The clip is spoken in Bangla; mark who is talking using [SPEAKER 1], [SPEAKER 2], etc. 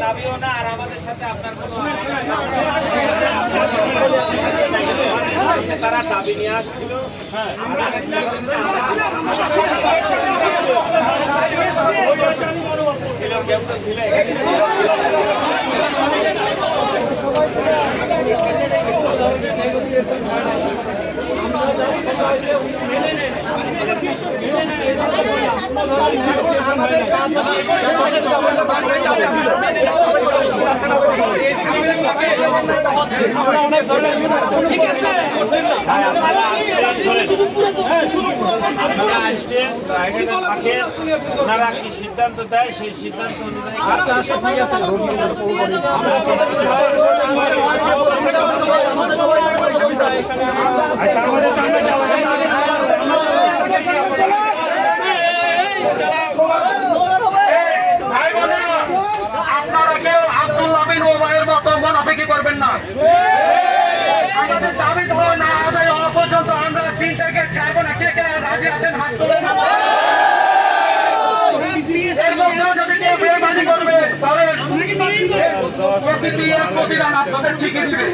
[SPEAKER 1] দাবিও না আর আমাদের সাথে আপনার কোনো তারা দাবি নিয়ে আসছিল ছিল কেউ তো ছিল ওনারা কি সিদ্ধান্ত দেয় সেই সিদ্ধান্ত অনুযায়ী
[SPEAKER 2] আপনারা কেউ আব্দুল আমিন ওবায়ের মতো মুনাফিকি করবেন না। আমাদের দাবি না আদায় হওয়া পর্যন্ত আমরা দিন থেকে ছাড়বো না। কে কে রাজি আছেন হাত তুলে যদি কেউ বেমানি করবে তবে প্রকৃতি এর প্রতিদান আপনাদের ঠিকই দিবে।